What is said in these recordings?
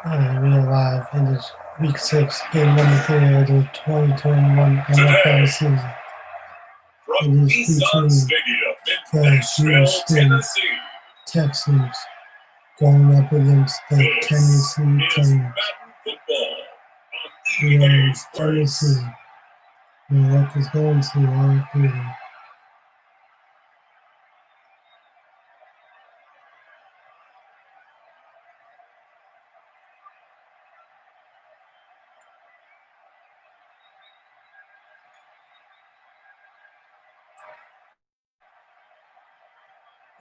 We're live in this week 6, game number 3 of the 2021 NFL season. It is between the Houston Texans going up against the Tennessee Titans. We are in Tennessee. We'll let this go and see how it goes.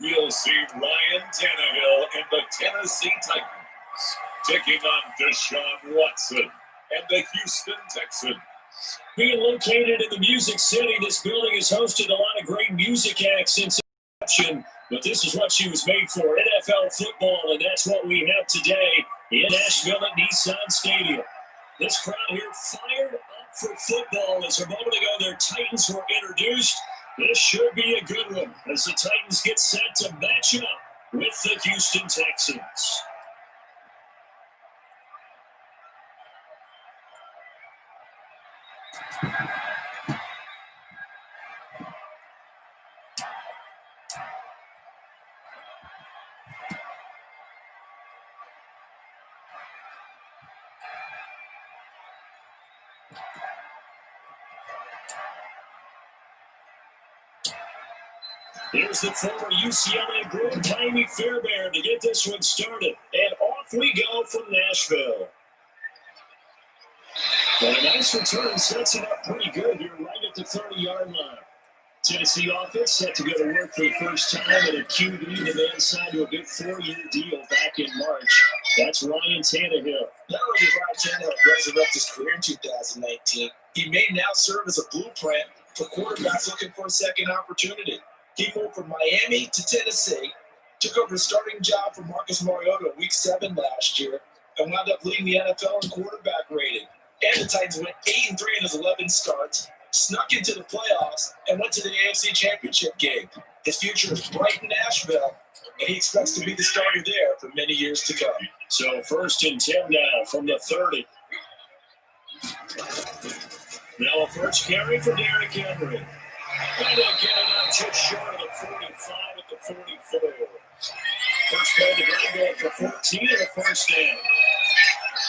We'll see Ryan Tannehill and the Tennessee Titans taking on Deshaun Watson and the Houston Texans. Being located in the Music City, this building has hosted a lot of great music acts since inception, but this is what she was made for, NFL football, and that's what we have today in Nashville at Nissan Stadium. This crowd here fired up for football as a moment ago their Titans were introduced. This should be a good one as the Titans get set to match up with the Houston Texans. Here's the former UCLA Bruin, Tiny Fairbairn, to get this one started. And off we go from Nashville. Well, a nice return sets it up pretty good here right at the 30-yard line. Tennessee offense set to go to work for the first time at a QB. The man signed to a big 4-year deal back in March. That's Ryan Tannehill. Not only did Ryan Tannehill resurrect his career in 2019, he may now serve as a blueprint for quarterbacks looking for a second opportunity. He moved from Miami to Tennessee, took over the starting job for Marcus Mariota in Week 7 last year, and wound up leading the NFL in quarterback rating. And the Titans went 8-3 in his 11 starts, snuck into the playoffs, and went to the AFC Championship game. His future is bright in Nashville, and he expects to be the starter there for many years to come. So 1st and 10 now from the 30. Now a first carry for Derrick Henry. And they'll get it out just short of the 45 at the 44. First play to go for 14 and a first down.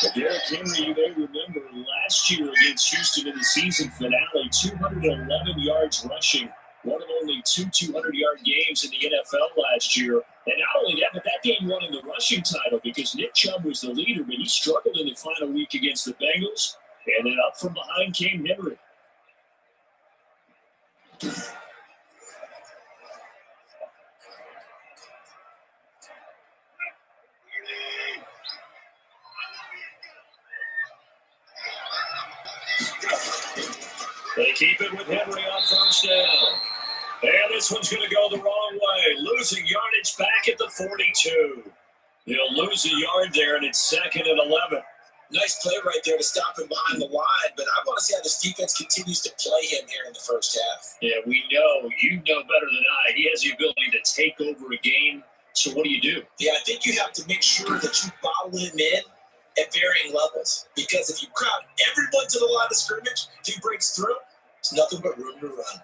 But Derrick Henry, you may remember last year against Houston in the season finale, 211 yards rushing. One of only two 200-yard games in the NFL last year. And not only that, but that game won in the rushing title because Nick Chubb was the leader, but he struggled in the final week against the Bengals. And then up from behind came Henry. They keep it with Henry on first down. And this one's going to go the wrong way. Losing yardage back at the 42. He'll lose a yard there, and it's 2nd and 11. Nice play right there to stop him behind the line, but I want to see how this defense continues to play him here in the first half. Yeah, we know. You know better than I. He has the ability to take over a game. So what do? Yeah, I think you have to make sure that you bottle him in at varying levels. Because if you crowd everyone to the line of scrimmage, if he breaks through, it's nothing but room to run.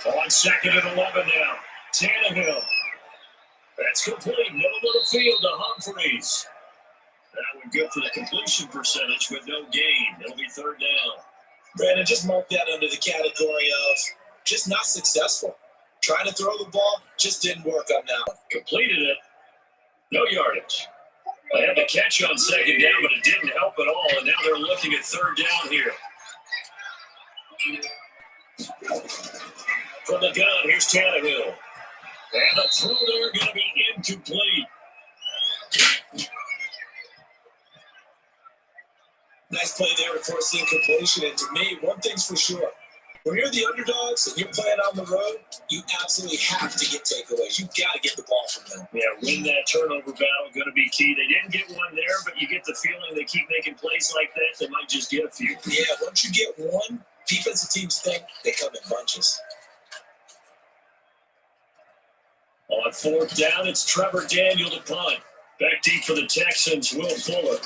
On 2nd and 11 now. Tannehill. That's complete. Middle of the field to Humphreys. That would go for the completion percentage with no gain. It'll be 3rd down. Brandon, just mark that under the category of just not successful. Trying to throw the ball just didn't work on that one. Completed it. No yardage. They had the catch on 2nd down, but it didn't help at all. And now they're looking at 3rd down here. From the gun, here's Tannehill. And the throw there going to be incomplete. Nice play there to force the incompletion. And to me, one thing's for sure. When you're the underdogs and you're playing on the road, you absolutely have to get takeaways. You've got to get the ball from them. Yeah, win that turnover battle, going to be key. They didn't get one there, but you get the feeling they keep making plays like that, they might just get a few. Yeah, once you get one, defensive teams think they come in bunches. On fourth down, it's Trevor Daniel to punt. Back deep for the Texans, Will Fuller.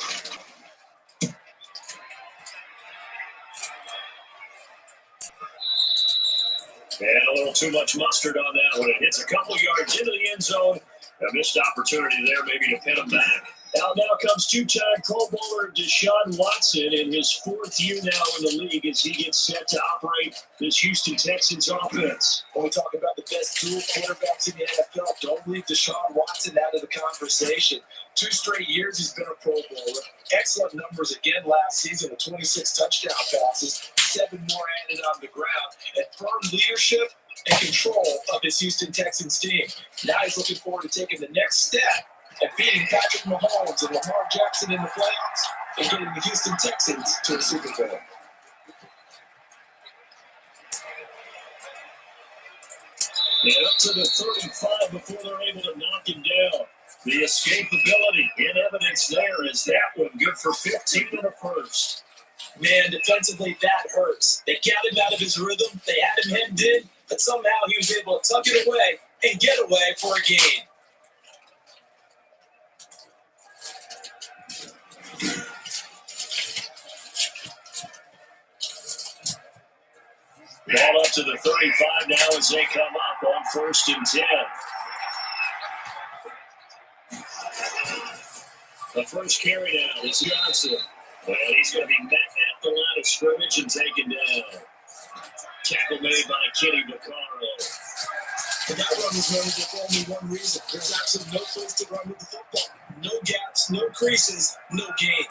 And a little too much mustard on that one. It hits a couple yards into the end zone. A missed opportunity there maybe to pin him back. Now comes two-time Pro Bowler Deshaun Watson in his fourth year now in the league as he gets set to operate this Houston Texans offense. When we talk about the best dual quarterbacks in the NFL, don't leave Deshaun Watson out of the conversation. 2 straight years he's been a Pro Bowler. Excellent numbers again last season with 26 touchdown passes, 7 more added on the ground, and firm leadership and control of his Houston Texans team. Now he's looking forward to taking the next step and beating Patrick Mahomes and Lamar Jackson in the playoffs and getting the Houston Texans to a Super Bowl. And up to the 35 before they're able to knock him down. The escapability in evidence there is that one good for 15 and a first. Man, defensively, that hurts. They got him out of his rhythm. They had him hemmed in, but somehow he was able to tuck it away and get away for a gain. Ball up to the 35 now as they come up on 1st and 10. The first carry now is Johnson. And he's going to be met at the line of scrimmage and taken down. Tackle made by Kenny Vaccaro. And that run was running for only one reason. There's absolutely no place to run with the football. No gaps, no creases, no gain.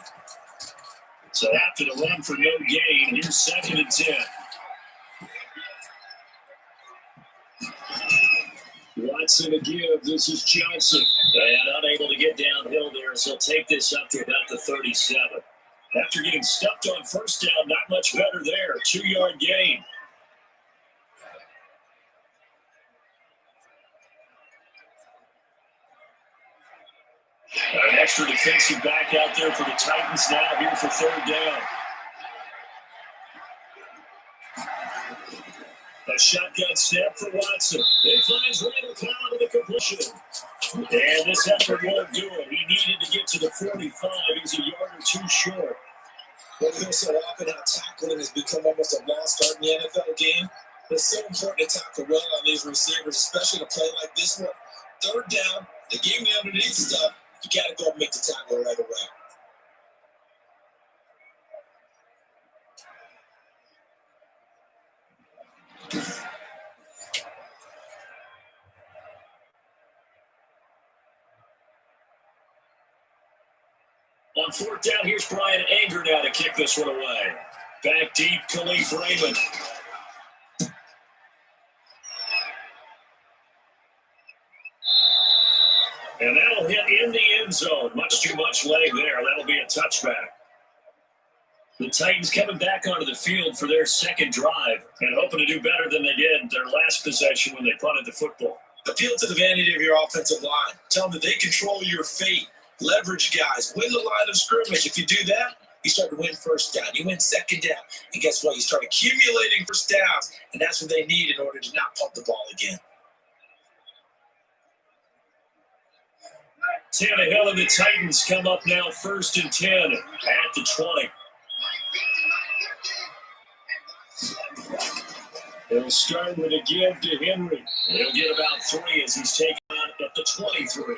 So after the run for no gain, here's 2nd and 10. Watson to give. This is Johnson. And unable to get downhill there, so he'll take this up to about the 37. After getting stuffed on 1st down, not much better there. 2-yard gain. An extra defensive back out there for the Titans now here for 3rd down. A shotgun snap for Watson. It finds Randall Cobb with the completion. And this effort won't do it. He needed to get to the 45. He's a yard or 2 short. What we hear so often, how tackling has become almost a lost art in the NFL game. It's so important to tackle well on these receivers, especially to play like this one. 3rd down, they gave me underneath stuff. You got to go make the tackle right away. On 4th down, here's Brian Anger now to kick this one away. Back deep, Khalif Raymond. And that'll hit in the end zone. Much too much leg there. That'll be a touchback. The Titans coming back onto the field for their 2nd drive and hoping to do better than they did their last possession when they punted the football. Appeal to the vanity of your offensive line. Tell them that they control your fate. Leverage guys. Win the line of scrimmage. If you do that, you start to win 1st down. You win 2nd down. And guess what? You start accumulating 1st downs. And that's what they need in order to not pump the ball again. Tannehill and the Titans come up now 1st and 10 at the 20. They'll start with a give to Henry. He'll get about 3 as he's taken on at the 23.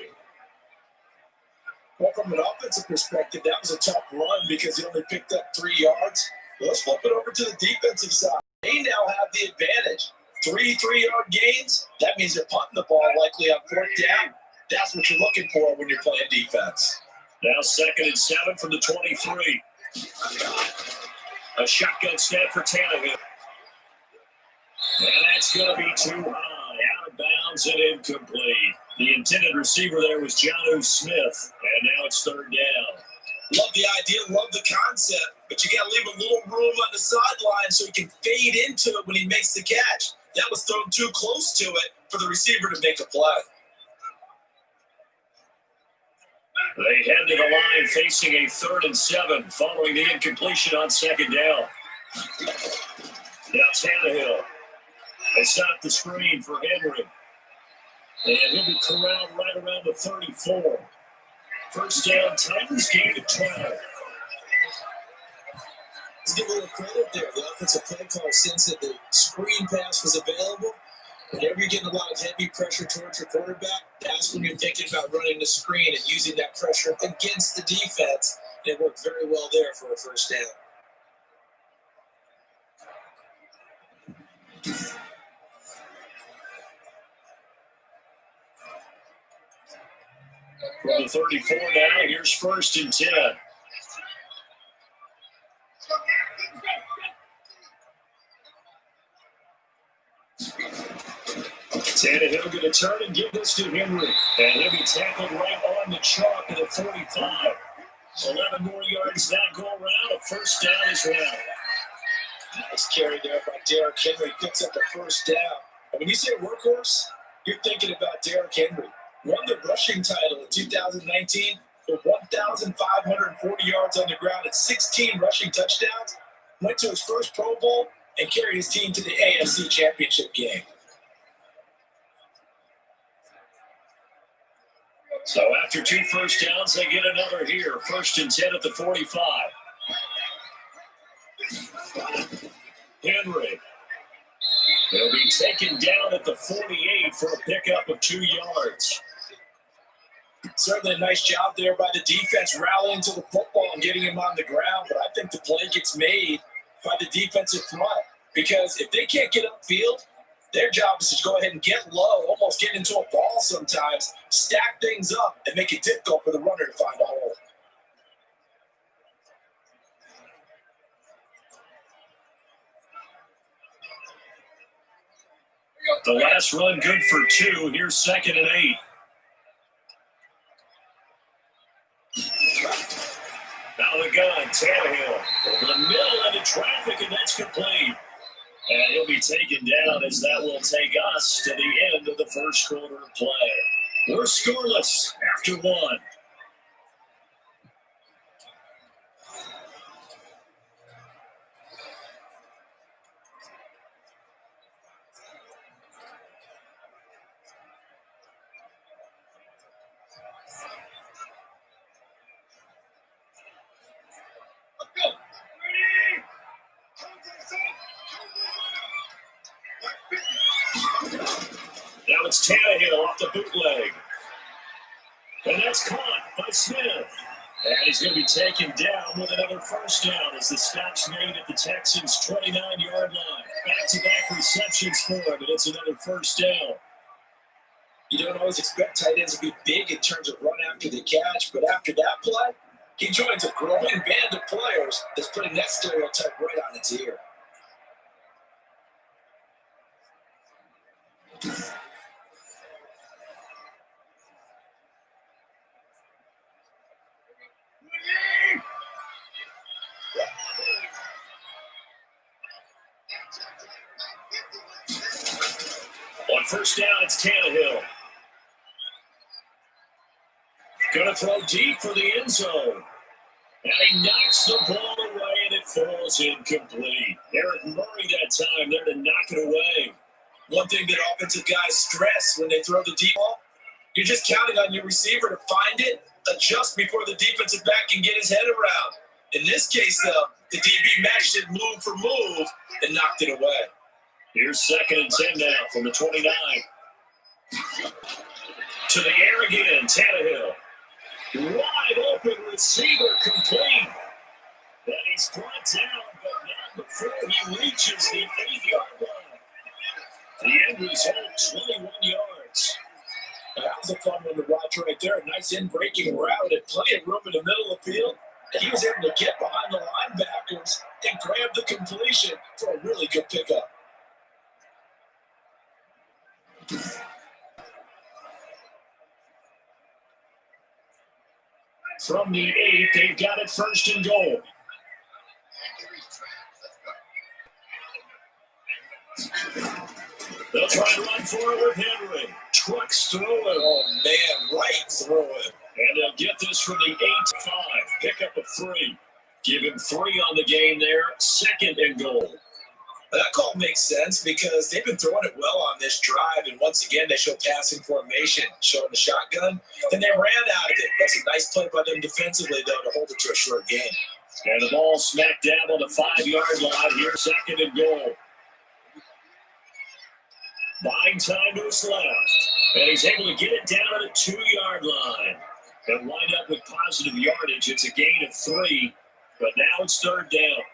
Well, from an offensive perspective, that was a tough run because he only picked up 3 yards. Let's flip it over to the defensive side. They now have the advantage. 3 3-yard gains, that means they're punting the ball likely on 4th down. That's what you're looking for when you're playing defense. Now 2nd and 7 from the 23. A shotgun snap for Tannehill. And that's going to be too high. Out of bounds and incomplete. The intended receiver there was Jonnu Smith. And now it's 3rd down. Love the idea, love the concept. But you got to leave a little room on the sideline so he can fade into it when he makes the catch. That was thrown too close to it for the receiver to make a play. They head to the line facing a 3rd and 7 following the incompletion on 2nd down. Now Tannehill. They set up the screen for Henry. And he'll be corralled right around the 34. First down, Titans gain of 12. Let's give a little credit there. The offensive play caller, since that the screen pass was available, whenever you're getting a lot of heavy pressure towards your quarterback, that's when you're thinking about running the screen and using that pressure against the defense. And it worked very well there for a first down. From the 34 now, here's first and 10. Tannehill going to turn and give this to Henry. And he'll be tackled right on the chalk at the 45. 11 more yards that go around. A first down as well. Nice carry there by Derrick Henry. Picks up the first down. And when you say workhorse, you're thinking about Derrick Henry. Won the rushing title in 2019 with 1,540 yards on the ground and 16 rushing touchdowns. Went to his first Pro Bowl and carried his team to the AFC Championship game. So after 2 first downs, they get another here. First and 10 at the 45. Henry. He'll be taken down at the 48 for a pickup of 2 yards. Certainly a nice job there by the defense rallying to the football and getting him on the ground. But I think the play gets made by the defensive front because if they can't get upfield, their job is to go ahead and get low, almost get into a ball sometimes, stack things up, and make it difficult for the runner to find a hole. The last run good for 2. Here's second and 8. Now the gun, Tannehill over the middle into traffic, and that's complete. And he'll be taken down as that will take us to the end of the first quarter of play. We're scoreless after 1. Now it's Tannehill off the bootleg. And that's caught by Smith. And he's going to be taken down with another first down as the stop's made at the Texans' 29-yard line. Back-to-back receptions for him, and it's another first down. You don't always expect tight ends to be big in terms of run after the catch, but after that play, he joins a growing band of players that's putting that stereotype right on its ear. On first down, it's Tannehill. Going to throw deep for the end zone. And he knocks the ball away, and it falls incomplete. Eric Murray that time there to knock it away. One thing that offensive guys stress when they throw the deep ball, you're just counting on your receiver to find it, adjust before the defensive back can get his head around. In this case, though, the DB matched it move for move and knocked it away. Here's second and 10 now from the 29. To the air again, Tannehill. Wide open receiver complete. Then he's brought down, but not before he reaches the 8-yard line. The end result, 21 yards. That was a fun one to watch right there. A nice in-breaking route and plenty of room in the middle of the field. And he was able to get behind the linebackers and grab the completion for a really good pickup. From the 8, they've got it first and goal. They'll try to run for it with Henry. Trucks through him. Oh, man, right through him. And they'll get this from the 8-5. Pick up a 3. Give him 3 on the game there. Second and goal. That call makes sense because they've been throwing it well on this drive, and once again, they show passing formation, showing the shotgun, and they ran out of it. That's a nice play by them defensively, though, to hold it to a short game. And the ball smacked down on the 5-yard line here, 2nd and goal. Buying time to his left, and he's able to get it down at the 2-yard line. And wind up with positive yardage. It's a gain of 3, but now it's 3rd down.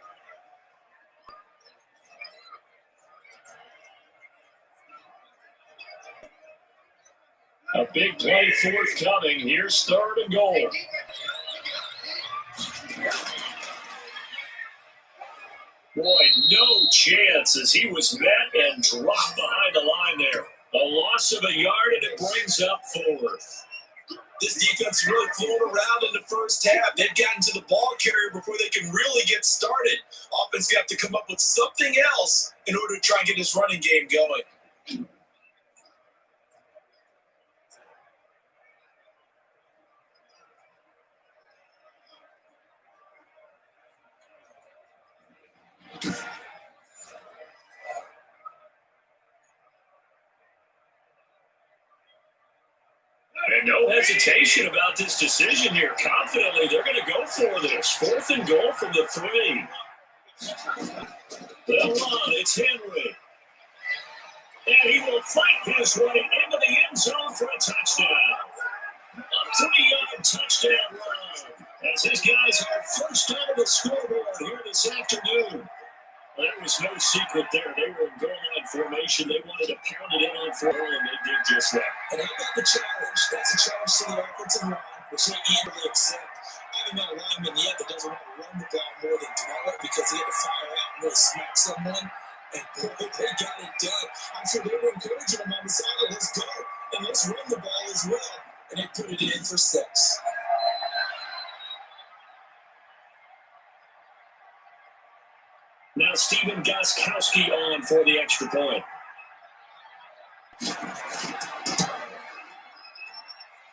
A big play forthcoming. Here's 3rd and goal. Boy, no chance as he was met and dropped behind the line there. A loss of a yard, and it brings up 4th. This defense really thrown around in the first half. They've gotten to the ball carrier before they can really get started. Offense got to come up with something else in order to try and get this running game going. And no hesitation about this decision here. Confidently, they're going to go for this. 4th and goal from the 3. They'll run. It's Henry. And he will fight his way into the end zone for a touchdown. A 3-yard touchdown run. As his guys are first on the scoreboard here this afternoon. There was no secret there. They were in goal line formation. They wanted to pound it in on 4, and they did just that. And how about the challenge? That's a challenge to the offensive line, which they eagerly accept. I haven't met a lineman yet that doesn't want to run the ball more than throw it because he had to fire out and really smack someone. And boy, they got it done. I'm sure they were encouraging him on the side. Let's go. And let's run the ball as well. And they put it in for 6. Now Stephen Gostkowski on for the extra point.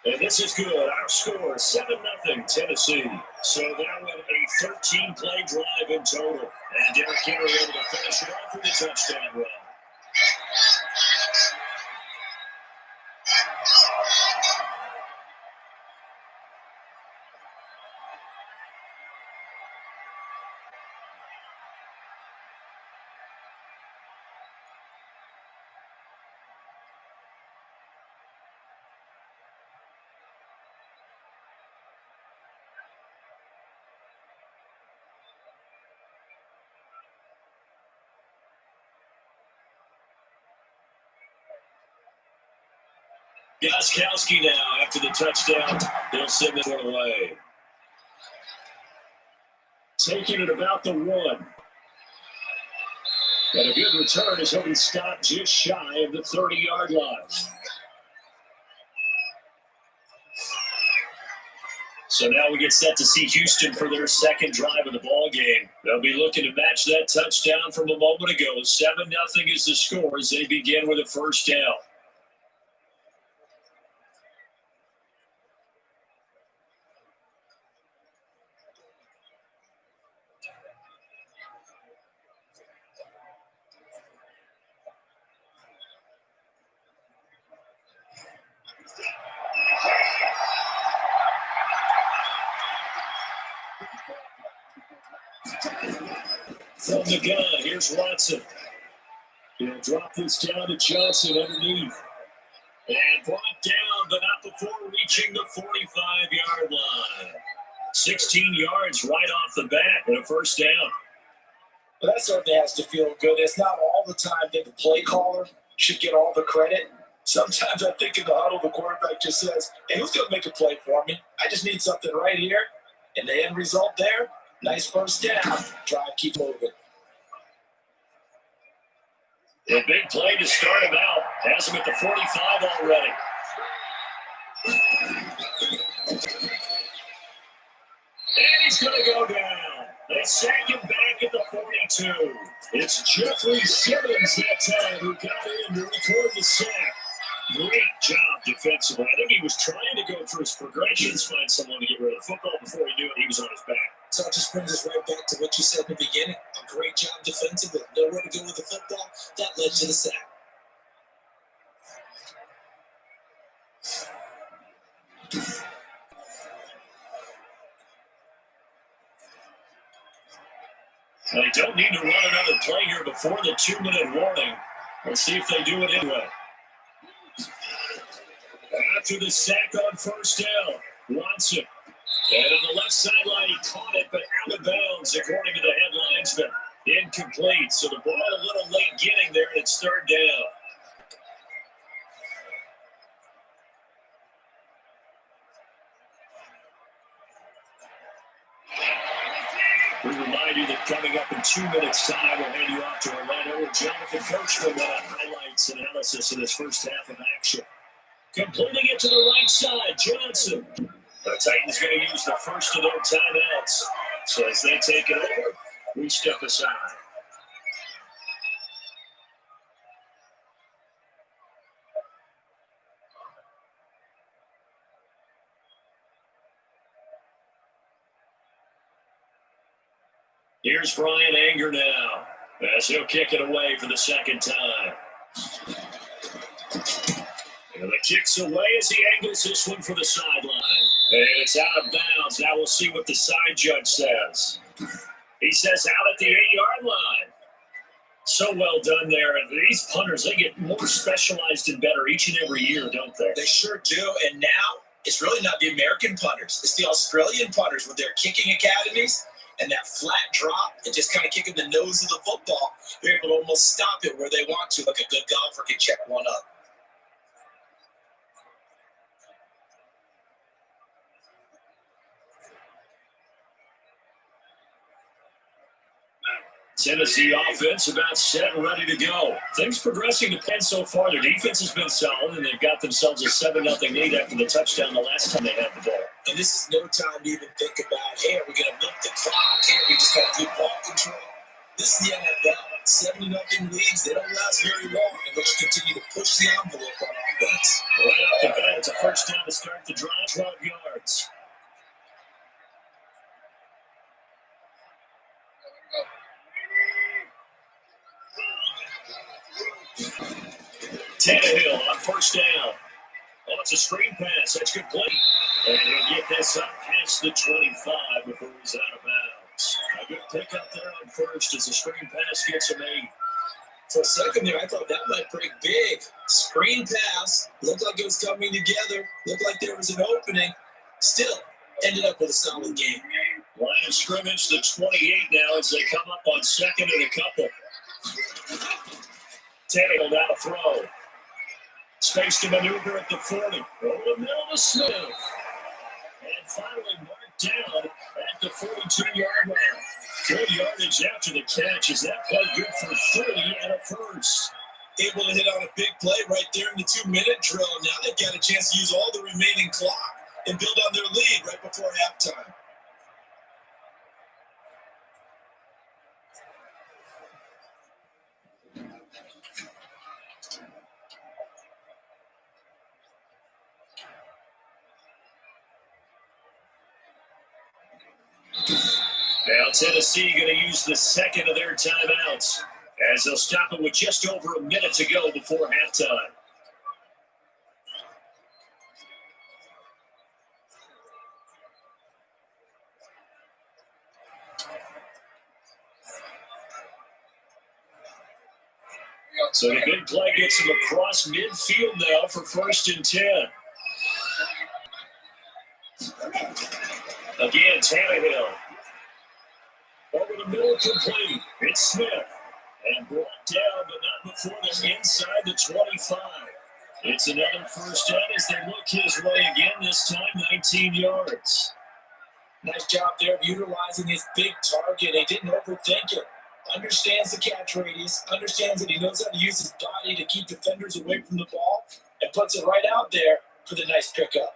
And this is good. Our score, 7-0 Tennessee. So that went a 13-play drive in total. And Derrick Henry able to finish it off with a touchdown run. Gostkowski now, after the touchdown, they'll send this one away. Taking it about the 1. And a good return is he'll be stopped just shy of the 30-yard line. So now we get set to see Houston for their second drive of the ball game. They'll be looking to match that touchdown from a moment ago. 7-0 is the score as they begin with a first down. From the gun, here's Watson. He'll drop this down to Johnson underneath. And brought down, but not before reaching the 45-yard line. 16 yards right off the bat and a first down. But that certainly has to feel good. It's not all the time that the play caller should get all the credit. Sometimes I think in the huddle, the quarterback just says, hey, who's going to make a play for me? I just need something right here. And the end result there, nice first down. Drive, keep moving. A big play to start him out. Has him at the 45 already. And he's going to go down. They sack him back at the 42. It's Jeffrey Simmons that time who got in to record the sack. Great job defensively. I think he was trying to go through his progressions, find someone to get rid of the football before he knew it. He was on his back. So it just brings us right back to what you said in the beginning. A great job defensively. Nowhere to go with the football. That led to the sack. They don't need to run another play here before the 2-minute warning. We'll see if they do it anyway. After the sack on first down, Watson. And on the left sideline, he caught it, but out of bounds, according to the headlinesman. Incomplete, so the ball a little late getting there, and it's third down. We remind you that coming up in 2 minutes' time, we'll hand you off to Orlando with Jonathan Kirchman with highlights and analysis of this first half of action. Completing it to the right side, Johnson. The Titans going to use the first of their timeouts. So as they take it over, we step aside. Here's Brian Anger now, as he'll kick it away for the second time. And the kick's away as he angles this one for the sideline. And it's out of bounds. Now we'll see what the side judge says. He says out at the 8-yard line. So well done there. And these punters, they get more specialized and better each and every year, don't they? They sure do. And now it's really not the American punters. It's the Australian punters with their kicking academies. And that flat drop and just kind of kicking the nose of the football, they're able to almost stop it where they want to, like a good golfer can check one up. Tennessee offense about set and ready to go. Things progressing to plan so far. Their defense has been solid, and they've got themselves a 7-0 lead after the touchdown the last time they had the ball. And this is no time to even think about, hey, are we going to milk the clock? Hey, we just got good ball control. This is the NFL. 7-0 leads, they don't last very long, and let's continue to push the envelope on offense. Right off the bat, it's a first down to start the drive, 12 yards. Tannehill on first down. Oh, it's a screen pass. That's good play. And he'll get this up past the 25 before he's out of bounds. A good pick up there on first as the screen pass gets him 8. For a second there, I thought that might break big. Screen pass. Looked like it was coming together. Looked like there was an opening. Still, ended up with a solid game. Line of scrimmage, the 28 now as they come up on second and a couple. Tannehill down to throw. Space to maneuver at the 40. Over the middle to Smith. And finally marked down at the 42-yard line. Good yardage after the catch. Is that play good for 30 and a first? Able to hit on a big play right there in the 2-minute drill. Now they've got a chance to use all the remaining clock and build on their lead right before halftime. Now Tennessee going to use the second of their timeouts as they'll stop it with just over a minute to go before halftime. So the big play gets him across midfield now for 1st and 10. Again, Tannehill. Over the middle complete. It's Smith. And brought down, but not before they're inside the 25. It's another first down as they look his way again, this time 19 yards. Nice job there of utilizing his big target. He didn't overthink it. Understands the catch radius, understands that he knows how to use his body to keep defenders away from the ball, and puts it right out there for the nice pickup.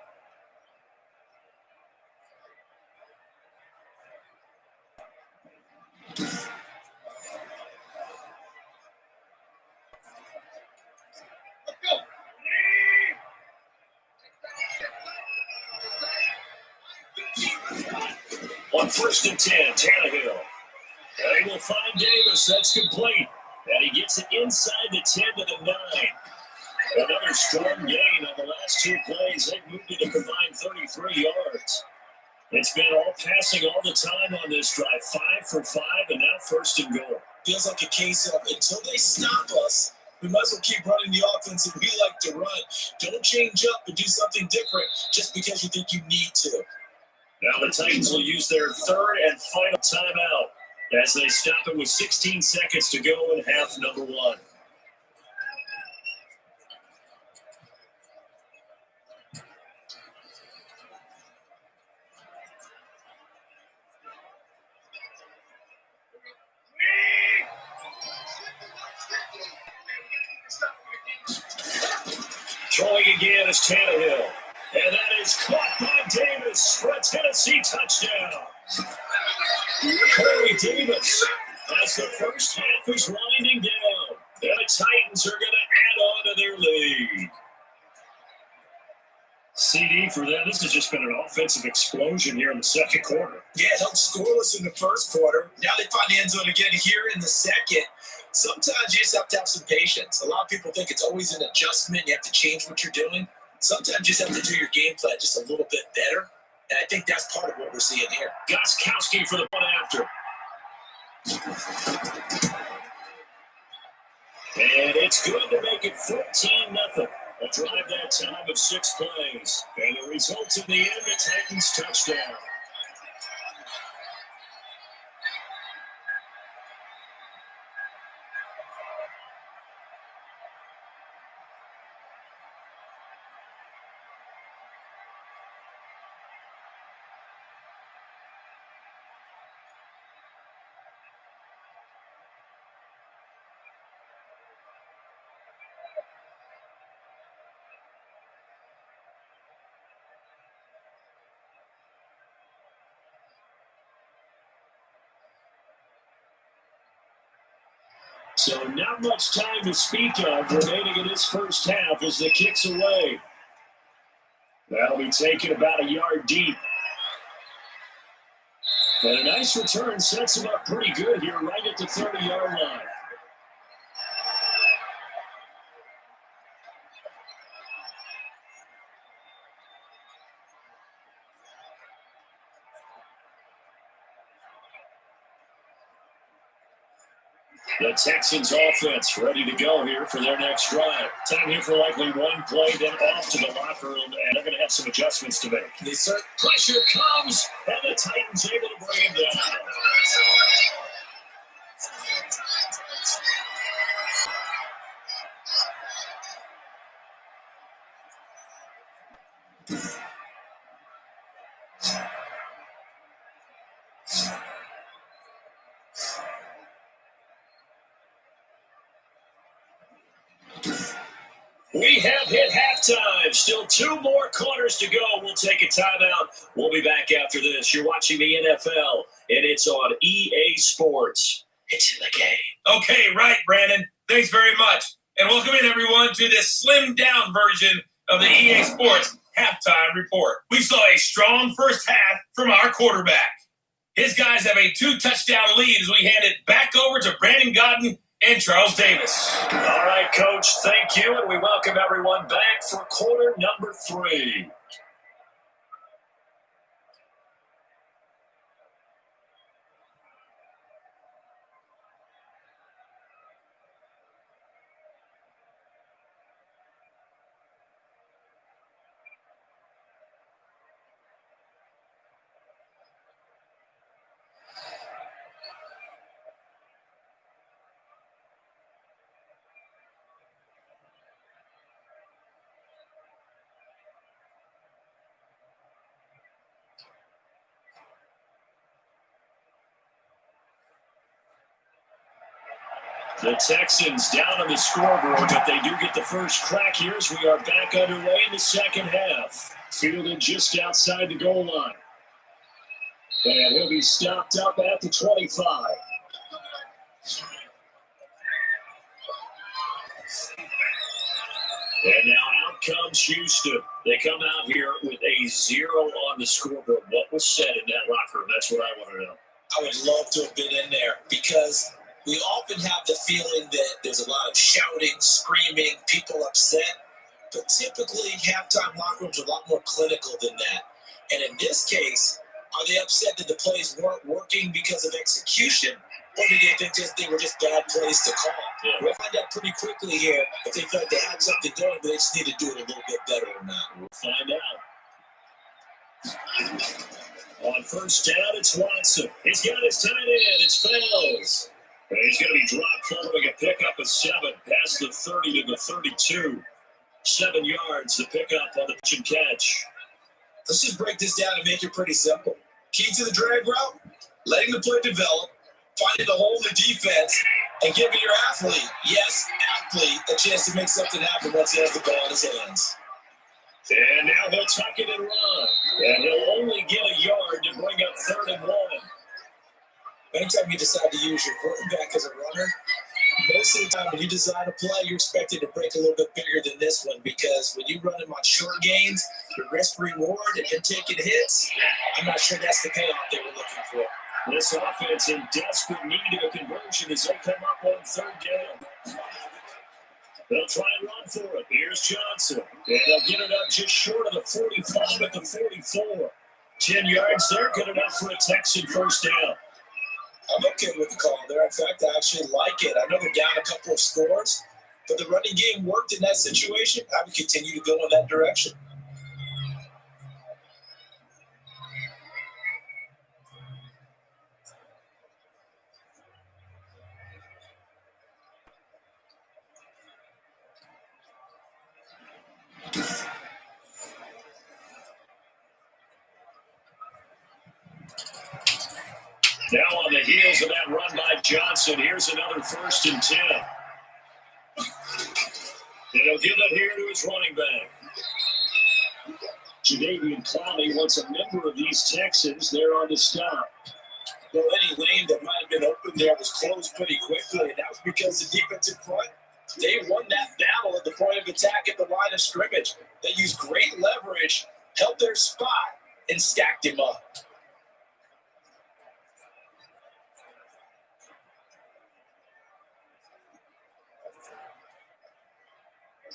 On 1st and 10, Tannehill. They will find Davis. That's complete. And he gets it inside the 10 to the 9. Another strong gain on the last 2 plays. They moved it a combined 33 yards. It's been all passing all the time on this drive. 5 for 5, and now 1st and goal. Feels like a case of until they stop us, we might as well keep running the offense that we like to run. Don't change up and do something different just because you think you need to. Now the Titans will use their 3rd and final timeout as they stop it with 16 seconds to go in half number 1. Throwing again is Tannehill. And that is caught by Davis for a Tennessee touchdown. Corey Davis, as the first half is winding down, the Titans are going to add on to their lead. CD for them. This has just been an offensive explosion here in the second quarter. Yeah, it helped scoreless in the first quarter. Now they find the end zone again here in the second. Sometimes you just have to have some patience. A lot of people think it's always an adjustment. You have to change what you're doing. Sometimes you just have to do your game plan just a little bit better. And I think that's part of what we're seeing here. Gostkowski for the one after. And it's good to make it 14-0. A drive that time of 6 plays. And the result in the end, the Titans touchdown. So not much time to speak of remaining in this first half as the kick's away. That'll be taken about a yard deep. But a nice return sets him up pretty good here right at the 30-yard line. The Texans offense ready to go here for their next drive. Time here for likely one play, then off to the locker room, and they're going to have some adjustments to make. Pressure comes, and the Titans able to bring him down. We have hit halftime. Still 2 more quarters to go. We'll take a timeout. We'll be back after this. You're watching the NFL, and it's on EA Sports. It's in the game. Okay, right, Brandon. Thanks very much. And welcome in, everyone, to this slimmed-down version of the EA Sports Halftime Report. We saw a strong first half from our quarterback. His guys have a 2-touchdown lead as we hand it back over to Brandon Godden and Charles Davis. All right, Coach, thank you, and we welcome everyone back for quarter number 3. The Texans down on the scoreboard, but they do get the first crack here as we are back underway in the second half. Fielded just outside the goal line. And he'll be stopped up at the 25. And now out comes Houston. They come out here with a 0 on the scoreboard. What was said in that locker room? That's what I want to know. I would love to have been in there because we often have the feeling that there's a lot of shouting, screaming, people upset. But typically, halftime locker rooms are a lot more clinical than that. And in this case, are they upset that the plays weren't working because of execution? Or do they think they were just bad plays to call? Yeah. We'll find out pretty quickly here if they thought they had something going, but they just need to do it a little bit better or not. We'll find out. On first down, it's Watson. He's got his tight end. It's Fells. And he's going to be dropped following a pickup of 7 past the 30 to the 32. 7 yards, the pickup on the pitch and catch. Let's just break this down and make it pretty simple. Key to the drag route, letting the play develop, finding the hole in the defense, and giving your athlete, yes, athlete, a chance to make something happen once he has the ball in his hands. And now he'll tuck it and run. And he'll only get a yard to bring up 3rd and 1. Anytime you decide to use your quarterback as a runner, most of the time when you design a play, you're expected to break a little bit bigger than this one because when you run him on short gains, your risk-reward and him taking hits, I'm not sure that's the payoff they were looking for. This offense in desperate need of a conversion as they come up on 3rd down. They'll try and run for it. Here's Johnson. And they'll get it up just short of the 45 at the 44. 10 yards there, good enough for a Texan first down. I'm okay with the call there. In fact, I actually like it. I know they're down a couple of scores, but the running game worked in that situation. I would continue to go in that direction. Now on the heels of that run by Johnson, here's another 1st and 10. And he'll give it here to his running back. Jadeveon Clowney wants a member of these Texans there on the stop. Well, any lane that might have been open there was closed pretty quickly, and that was because the defensive front, they won that battle at the point of attack at the line of scrimmage. They used great leverage, held their spot, and stacked him up.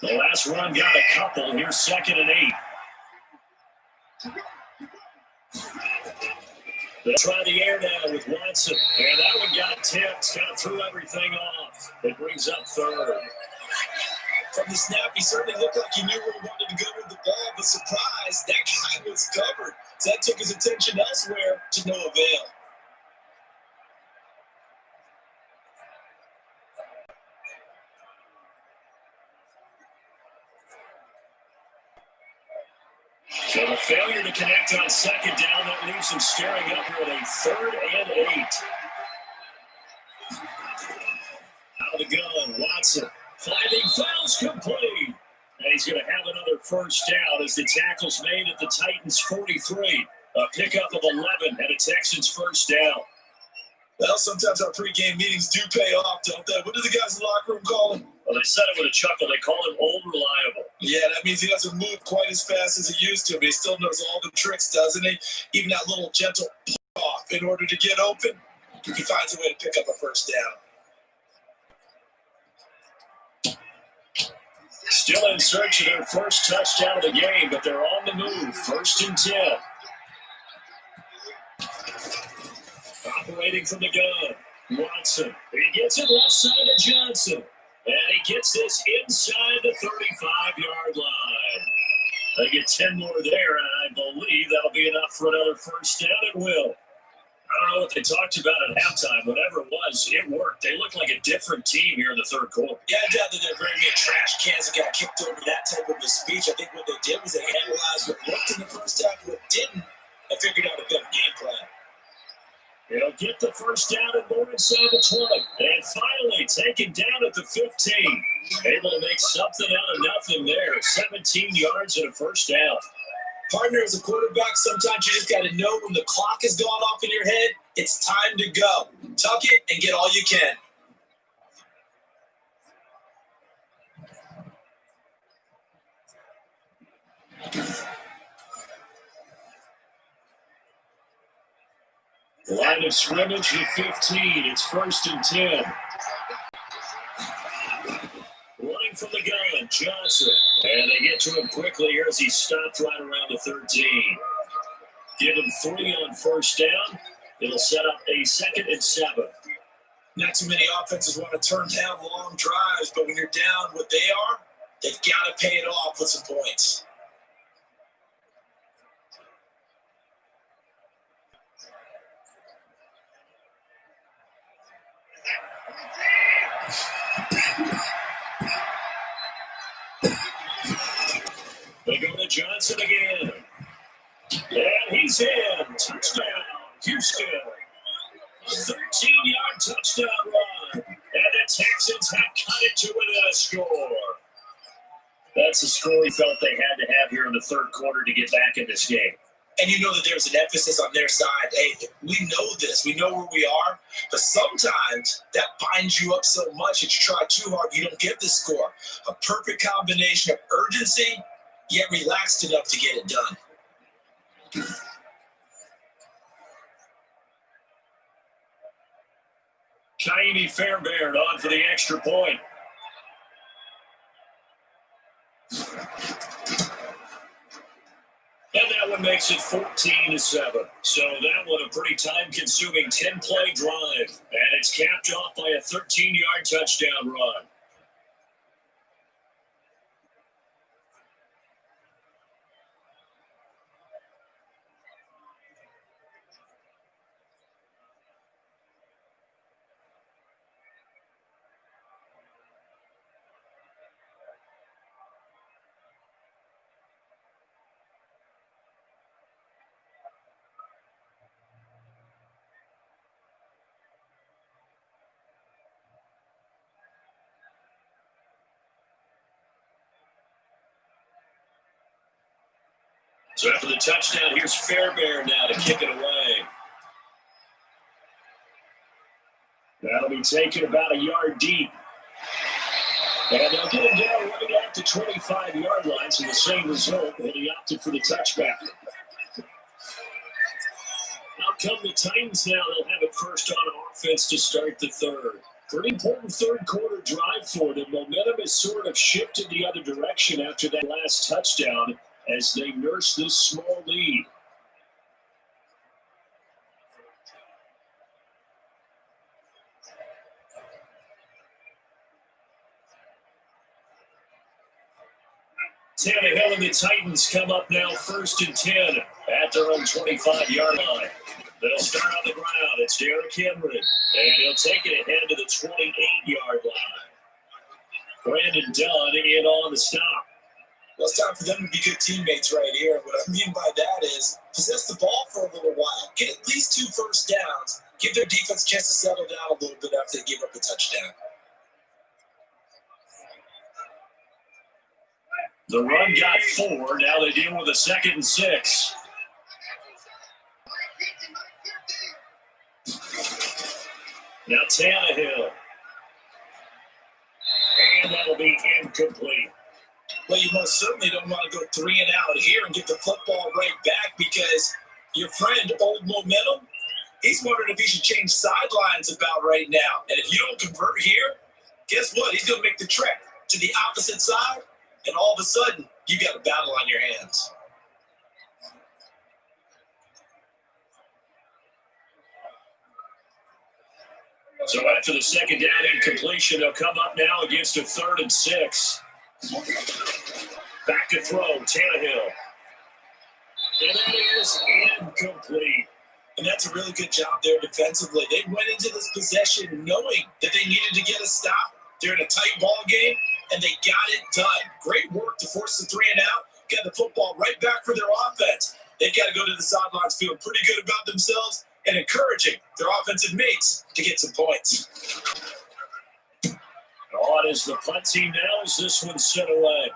The last run got a couple. Here's 2nd and 8. They'll try the air now with Watson. And that one got tipped. Kind of threw everything off. It brings up 3rd. From the snap, he certainly looked like he knew where he wanted to go with the ball, but surprise, that guy was covered. So that took his attention elsewhere to no avail. So the failure to connect on 2nd down, that leaves him staring up here at a 3rd and 8. Out of the gun, Watson finding Fells complete. And he's going to have another first down as the tackle's made at the Titans' 43. A pickup of 11 and a Texans first down. Well, sometimes our pregame meetings do pay off, don't they? What do the guys in the locker room call him? Well, they said it with a chuckle. They call him old reliable. Yeah, that means he doesn't move quite as fast as he used to, but he still knows all the tricks, doesn't he? Even that little gentle off in order to get open, he finds a way to pick up a first down. Still in search of their first touchdown of the game, but they're on the move. 1st and 10. Operating from the gun, Watson. He gets it left side of Johnson. And he gets this inside the 35-yard line. They get 10 more there, and I believe that'll be enough for another first down. It will. I don't know what they talked about at halftime. Whatever it was, it worked. They looked like a different team here in the 3rd quarter. Yeah, I doubt that they're bringing in trash cans that got kicked over that type of a speech. I think what they did was they analyzed what worked in the first half and what didn't and figured out a better game plan. He'll get the first down and more inside the 20. And finally taken down at the 15. Able to make something out of nothing there. 17 yards and a first down. Partner, as a quarterback, sometimes you just got to know when the clock has gone off in your head, it's time to go. Tuck it and get all you can. Line of scrimmage to 15. It's 1st and 10. Running from the gun, Johnson. And they get to him quickly here as he stopped right around the 13. Give him 3 on 1st down. It'll set up a 2nd and 7. Not too many offenses want to turn down long drives, but when you're down what they are, they've got to pay it off with some points. They go to Johnson again. And he's in. Touchdown, Houston. A 13-yard touchdown run. And the Texans have cut it to within a score. That's the score he felt they had to have here in the 3rd quarter to get back in this game. And you know that there's an emphasis on their side. Hey, we know this. We know where we are. But sometimes that binds you up so much that you try too hard, you don't get the score. A perfect combination of urgency, yet relaxed enough to get it done. Kaimi Fairbairn on for the extra point. And that one makes it 14-7. So that one a pretty time-consuming 10-play drive. And it's capped off by a 13-yard touchdown run. So after the touchdown, here's Fairbairn now to kick it away. That'll be taken about a yard deep. And they'll get him down running out the 25-yard line, so the same result, and he opted for the touchback. Out come the Titans now. They'll have it first on offense to start the 3rd. Pretty important 3rd quarter drive for them. Momentum has sort of shifted the other direction after that last touchdown as they nurse this small lead. Tannehill and the Titans come up now 1st and 10 at their own 25-yard line. They'll start on the ground. It's Derrick Henry, and he'll take it ahead to the 28-yard line. Brandon Dunn in on the stop. Well, it's time for them to be good teammates right here. What I mean by that is possess the ball for a little while. Get at least 2 first downs. Give their defense a chance to settle down a little bit after they give up a touchdown. The run got 4. Now they deal with a 2nd and 6. Now Tannehill. And that'll be incomplete. Well, you most certainly don't want to go 3 and out here and get the football right back because your friend, Old Momentum, he's wondering if he should change sidelines about right now. And if you don't convert here, guess what? He's going to make the trek to the opposite side, and all of a sudden, you got a battle on your hands. So after the 2nd down incompletion, they'll come up now against a 3rd and 6. Back to throw, Tannehill. And that is incomplete. And that's a really good job there defensively. They went into this possession knowing that they needed to get a stop. They're in a tight ball game, and they got it done. Great work to force the 3 and out, get the football right back for their offense. They've got to go to the sidelines feeling pretty good about themselves and encouraging their offensive mates to get some points. On is the punt team now as this one's sent away.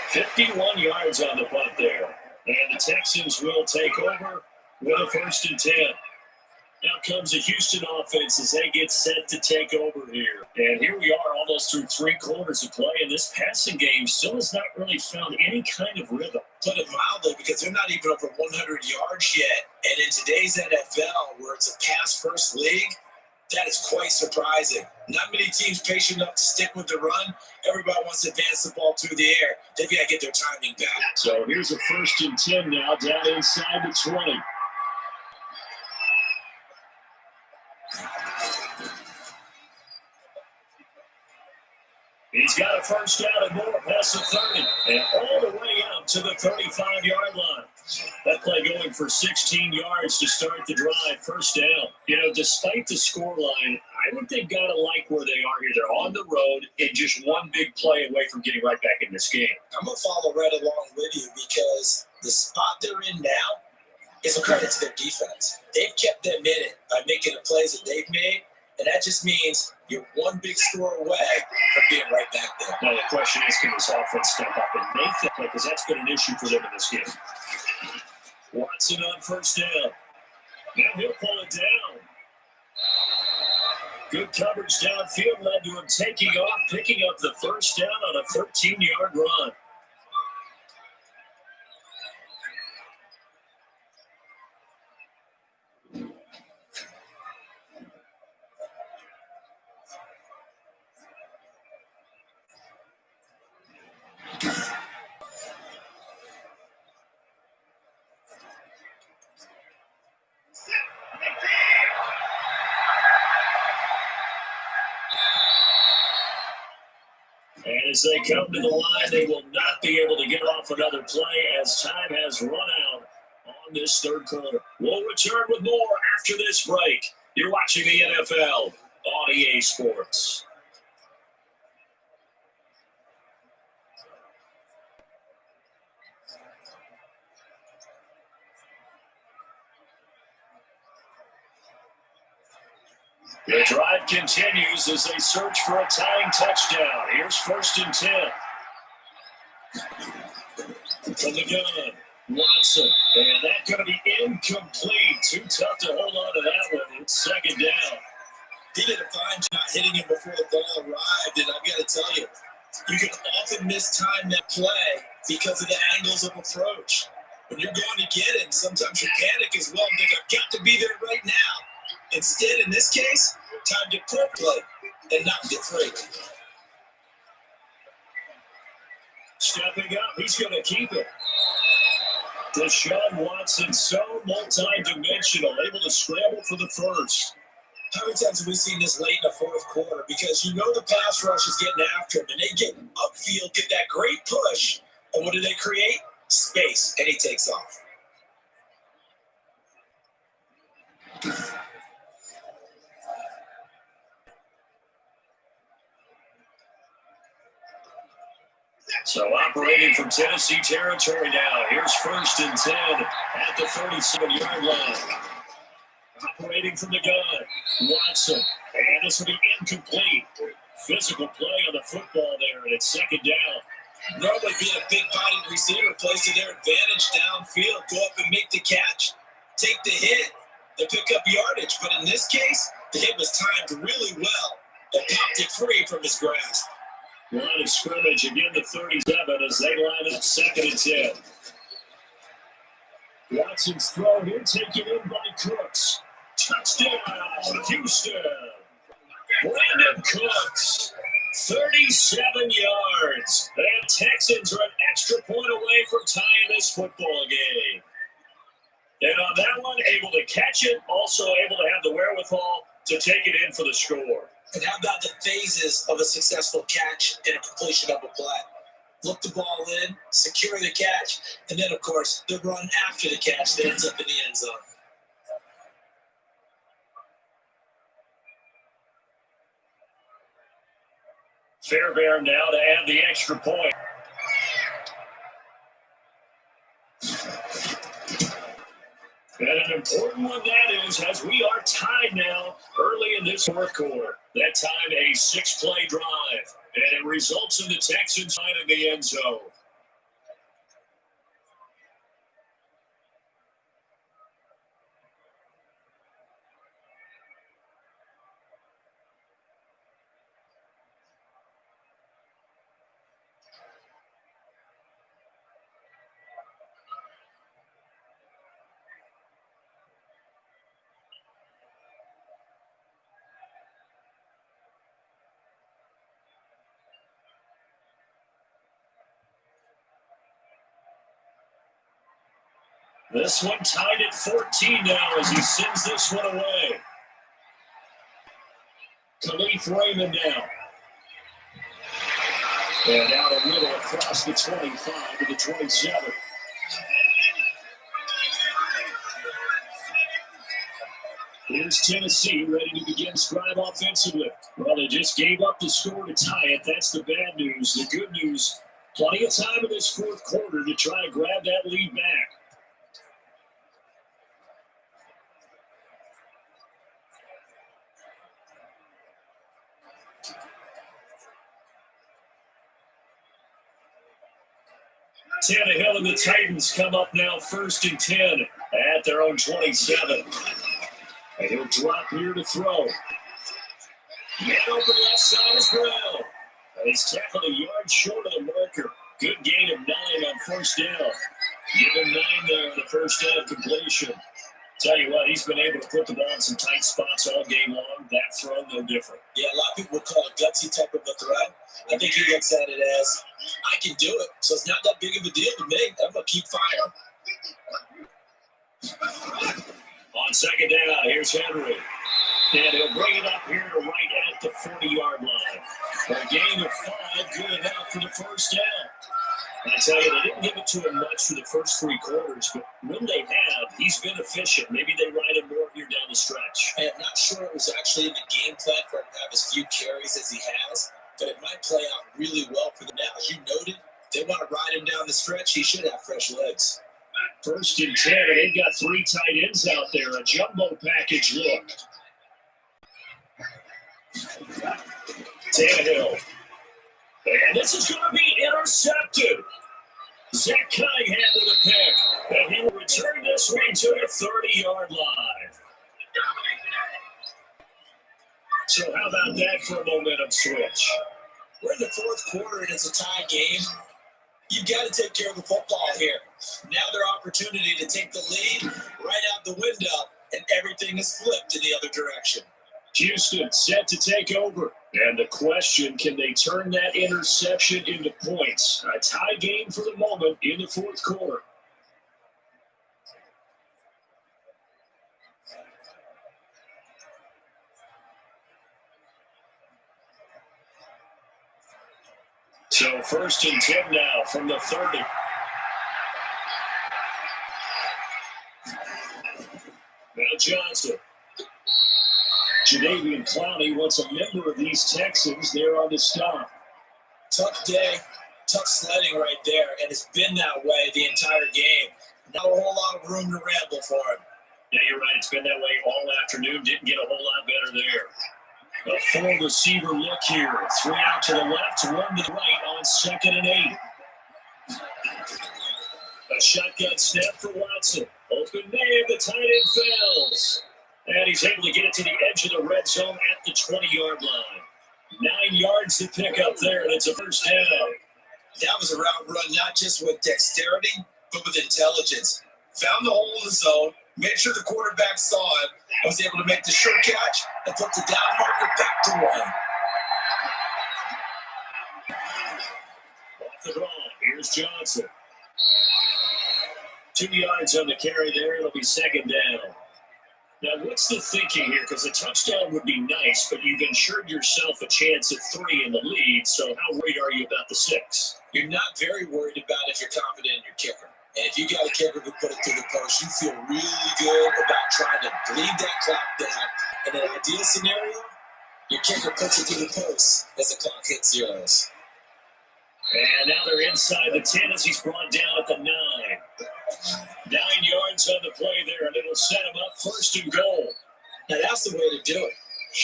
51 yards on the punt there. And the Texans will take over with a 1st and 10. Now comes the Houston offense as they get set to take over here. And here we are almost through 3 quarters of play, and this passing game still has not really found any kind of rhythm. Put it mildly, because they're not even over 100 yards yet. And in today's NFL, where it's a pass-first league, that is quite surprising. Not many teams patient enough to stick with the run. Everybody wants to advance the ball through the air. They've got to get their timing back. So here's a 1st and 10 now, down inside the 20. He's got a 1st down and more past the 30, and all the way out to the 35-yard line. That play going for 16 yards to start the drive, 1st down. You know, despite the scoreline, I think they've got to like where they are here. They're on the road and just one big play away from getting right back in this game. I'm going to follow right along with you, because the spot they're in now is a credit to their defense. They've kept them in it by making the plays that they've made, and that just means you're one big score away from being right back there. Now the question is, can this offense step up and make that play? Because that's been an issue for them in this game. Watson on 1st down. Now he'll pull it down. Good coverage downfield led to him taking off, picking up the 1st down on a 13-yard run. And as they come to the line, they will not be able to get off another play as time has run out on this 3rd quarter. We'll return with more after this break. You're watching the NFL on EA Sports. The drive continues as they search for a tying touchdown. Here's 1st and 10. From the gun, Watson. And that's going to be incomplete. Too tough to hold on to that one. It's 2nd down. He did a fine job hitting him before the ball arrived, and I've got to tell you, you can often mistime that play because of the angles of approach. When you're going to get it, sometimes you panic as well and think, I've got to be there right now. Instead, in this case, time to quickly and not get free. Stepping up, he's going to keep it. Deshaun Watson, so multi-dimensional, able to scramble for the 1st. How many times have we seen this late in the 4th quarter? Because you know the pass rush is getting after him, and they get upfield, get that great push, and what do they create? Space, and he takes off. So operating from Tennessee territory now. Here's 1st and 10 at the 37-yard line. Operating from the gun, Watson. And this will be incomplete. Physical play on the football there, and it's 2nd down. Normally being a big-bodied receiver plays to their advantage downfield. Go up and make the catch, take the hit, and pick up yardage. But in this case, the hit was timed really well and popped it free from his grasp. Line of scrimmage, again the 37 as they line up 2nd and 10. Watson's throw here taken in by Cooks. Touchdown, Houston. Brandon Cooks, 37 yards. And Texans are an extra point away from tying this football game. And on that one, able to catch it, also able to have the wherewithal to take it in for the score. And how about the phases of a successful catch and a completion of a play? Look the ball in, secure the catch, and then, of course, the run after the catch that ends up in the end zone. Fairbairn now to add the extra point. And an important one that is, as we are tied now early in this 4th quarter. That time a 6-play drive, and it results in the Texans finding the end zone. This one tied at 14 now as he sends this one away. Khalif Raymond now. And out the middle across the 25 to the 27. Here's Tennessee ready to begin stride offensively. Well, they just gave up the score to tie it. That's the bad news. The good news, plenty of time in this fourth quarter to try to grab that lead back. Tannehill and the Titans come up now 1st and 10 at their own 27. And he'll drop here to throw. Man open left side as well. He's tackled a yard short of the marker. Good gain of 9 on first down. Give him 9 there on the first down completion. Tell you what, he's been able to put the ball in some tight spots all game long. That throw, no different. Yeah, a lot of people would call it a gutsy type of a throw. I think he looks at it as, I can do it, so it's not that big of a deal to me. I'm going to keep firing. On second down, here's Henry. And he'll bring it up here to right at the 40-yard line. For a gain of 5, good enough for the first down. I tell you, they didn't give it to him much for the first 3 quarters, but when they have, he's been efficient. Maybe they ride him more here down the stretch. I'm not sure it was actually in the game plan for him to have as few carries as he has, but it might play out really well for them now. As you noted, they want to ride him down the stretch. He should have fresh legs. 1st and 10, and they've got 3 tight ends out there. A jumbo package look. Tannehill. And this is going to be intercepted. Zach Cunningham with a pick. And he will return this one to the 30-yard line. So how about that for a momentum switch? We're in the fourth quarter, and it's a tie game. You've got to take care of the football here. Now their opportunity to take the lead right out the window, and everything is flipped in the other direction. Houston set to take over. And the question, can they turn that interception into points? A tie game for the moment in the fourth quarter. So 1st and 10 now from the 30. Now Johnson. Jadeveon Clowney wants a member of these Texans there on the stop. Tough day, tough sledding right there, and it's been that way the entire game. Not a whole lot of room to ramble for him. Yeah, you're right. It's been that way all afternoon. Didn't get a whole lot better there. A full receiver look here. 3 out to the left, 1 to the right on 2nd and 8. A shotgun snap for Watson. Open man, the tight end fails. And he's able to get it to the edge of the red zone at the 20-yard line. 9 yards to pick up there, and it's a first down. That was a route run, not just with dexterity, but with intelligence. Found the hole in the zone, made sure the quarterback saw it, and was able to make the sure catch and put the down marker back to 1. Off the draw, here's Johnson. 2 yards on the carry there. It'll be 2nd down. Now, what's the thinking here? Because a touchdown would be nice, but you've ensured yourself a chance at 3 in the lead, so how worried are you about the 6? You're not very worried about if you're confident in your kicker. And if you got a kicker who put it through the post, you feel really good about trying to bleed that clock down. In an ideal scenario, your kicker puts it through the post as the clock hits zeros. And now they're inside the 10 as he's brought down at the 9. 9 yards on the play there, and it'll set him up 1st and goal. Now that's the way to do it.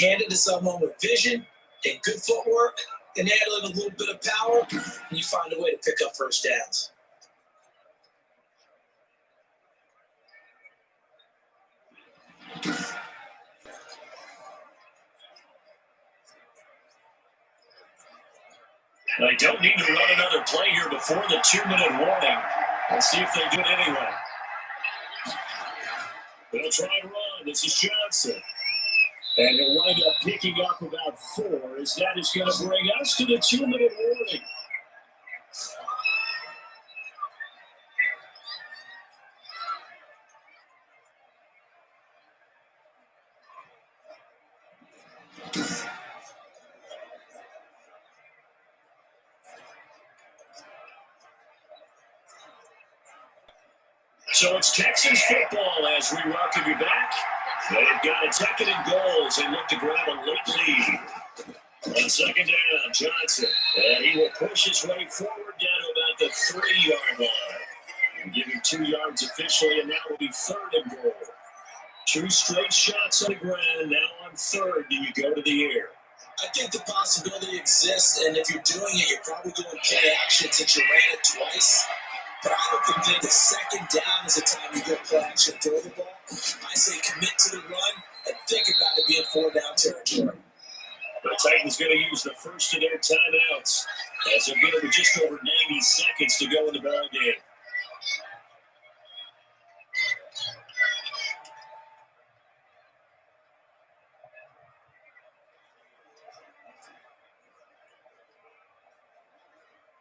Hand it to someone with vision and good footwork and add a little bit of power, and you find a way to pick up first downs. They don't need to run another play here before the 2-minute warning. Let's see if they do it anyway. They'll try and run. This is Johnson. And he'll wind up picking up about 4, as that is going to bring us to the 2-minute warning. So it's Texans football as we welcome you back. They've got a second and goal as they look to grab a late lead. On second down, Johnson. And he will push his way forward down to about the 3-yard line. And give him 2 yards officially, and that will be third and goal. 2 straight shots on the ground. Now on third, do you go to the air? I think the possibility exists, and if you're doing it, you're probably going play action since you ran it twice. But I don't think the second down is the time you go play action, throw the ball. I say commit to the run and think about it being 4-down territory. The Titans going to use the first of their timeouts as they're getting just over 90 seconds to go in the ball game.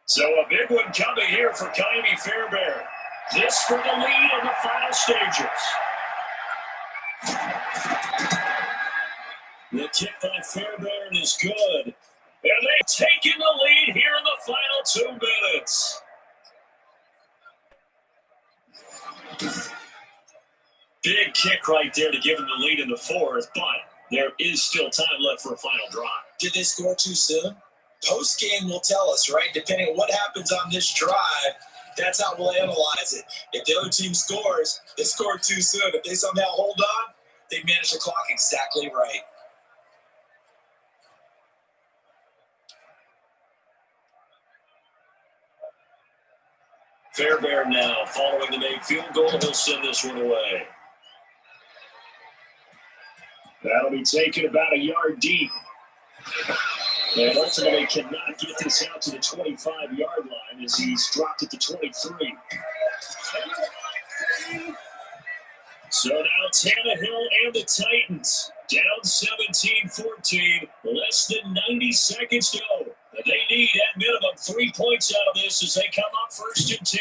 So a big one coming here for Kaimi Fairbairn. This for the lead in the final stages. The kick by Fairbairn is good. And they've taken the lead here in the final 2 minutes. Big kick right there to give them the lead in the fourth, but there is still time left for a final drive. Did they score too soon? Post-game will tell us, right? Depending on what happens on this drive, that's how we'll analyze it. If the other team scores, they scored too soon. If they somehow hold on, they manage the clock exactly right. Fairbairn now, following the made field goal, he'll send this one away. That'll be taken about a yard deep. And ultimately cannot get this out to the 25-yard line as he's dropped it to 23. So now Tannehill and the Titans down 17-14, less than 90 seconds to go. They need at minimum 3 points out of this as they come up first and 10.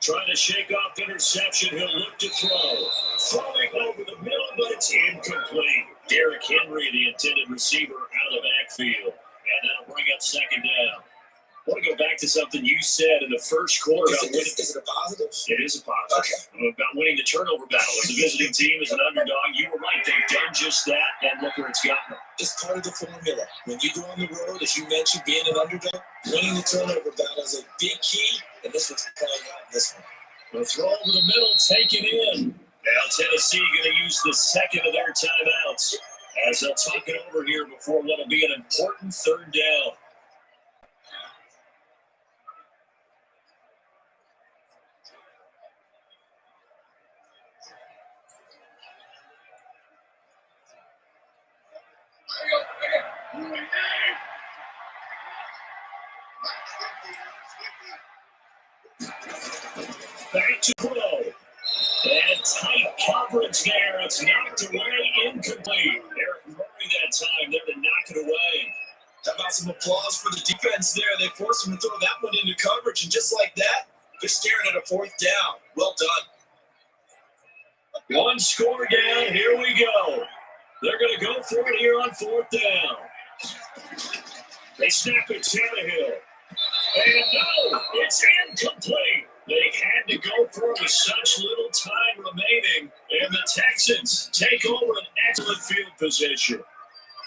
Trying to shake off interception. He'll look to throw. Throwing over the middle, but it's incomplete. Derrick Henry, the intended receiver, out of the backfield. And that'll bring up second down. I want to go back to something you said in the first quarter. Is it a positive? It is a positive. Okay. About winning the turnover battle. As a visiting team, as an underdog, you were right. They've done just that, and look where it's gotten them. It's part of the formula. When you go on the road, as you mentioned, being an underdog, winning the turnover battle is a big key, and this one's playing out in this one. The throw over the middle, taken in. Now Tennessee going to use the second of their timeouts as they'll talk it over here before what'll be an important third down. Back to throw. And tight coverage there. It's knocked away, incomplete. Eric Murray that time there to knock it away. How about some applause for the defense there? They forced him to throw that one into coverage, and just like that, they're staring at a fourth down. Well done. One score down. Here we go. They're going to go for it here on fourth down. They snap it Tannehill. And no, it's incomplete. They had to go for it with such little time remaining, and the Texans take over an excellent field position.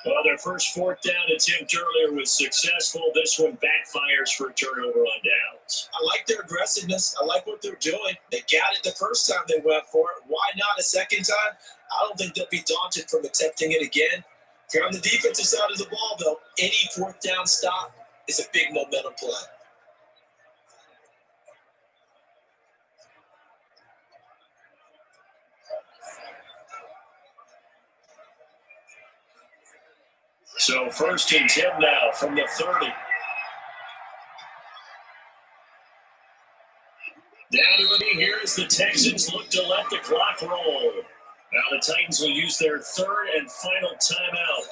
Well, their first fourth down attempt earlier was successful. This one backfires for a turnover on downs. I like their aggressiveness. I like what they're doing. They got it the first time they went for it. Why not a second time? I don't think they'll be daunted from attempting it again. If you're on the defensive side of the ball, though, any fourth down stop is a big momentum play. So first and 10 now from the 30. Down to the knee here as the Texans look to let the clock roll. Now the Titans will use their third and final timeout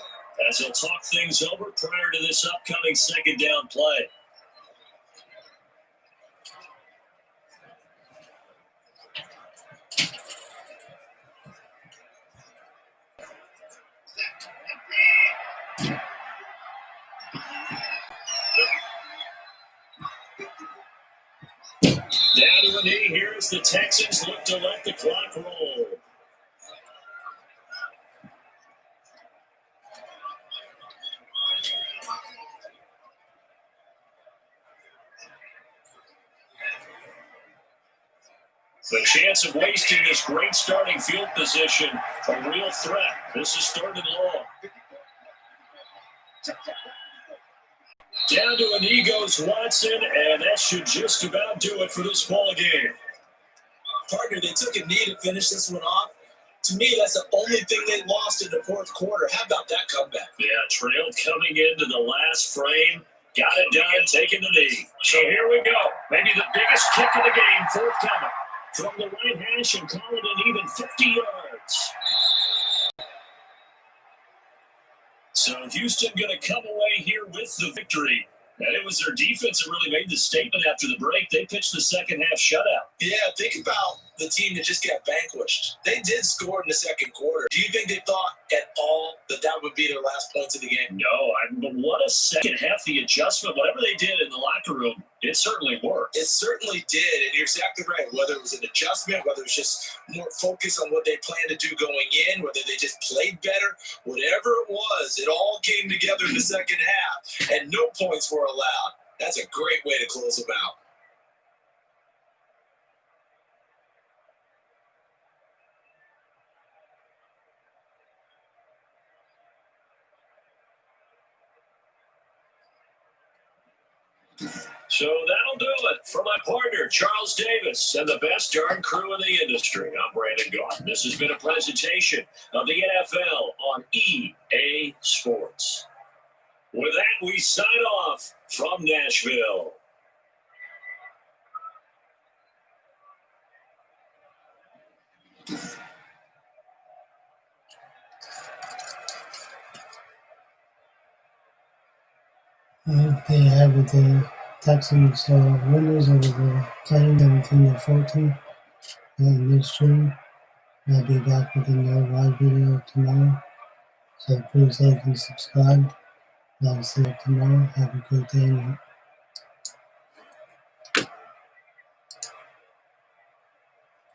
as he'll talk things over prior to this upcoming second down play. Down to a knee here as the Texans look to let the clock roll. The chance of wasting this great starting field position, a real threat. This is third and long. Down to a knee goes Watson, and that should just about do it for this ball game. Partner, they took a knee to finish this one off. To me, that's the only thing they lost in the fourth quarter. How about that comeback? Yeah, trailed coming into the last frame. Got it done, taking the knee. So here we go. Maybe the biggest kick of the game forthcoming. From the right hash and call it an even 50 yards. So Houston going to come away here with the victory. And it was their defense that really made the statement after the break. They pitched the second half shutout. Yeah, think about the team that just got vanquished. They did score in the second quarter. Do you think they thought at all that that would be their last points of the game? No, but what a second half. The adjustment, whatever they did in the locker room, it certainly worked. It certainly did, and you're exactly right. Whether it was an adjustment, whether it was just more focus on what they planned to do going in, whether they just played better, whatever it was, it all came together in the second half, and no points were allowed. That's a great way to close them out. So that'll do it for my partner, Charles Davis, and the best darn crew in the industry. I'm Brandon Gaunt. This has been a presentation of the NFL on EA Sports. With that, we sign off from Nashville. They have the Texans winners over the Titans 17-14 next stream. I'll be back with another live video tomorrow. So please like and subscribe. I'll see you tomorrow. Have a good day.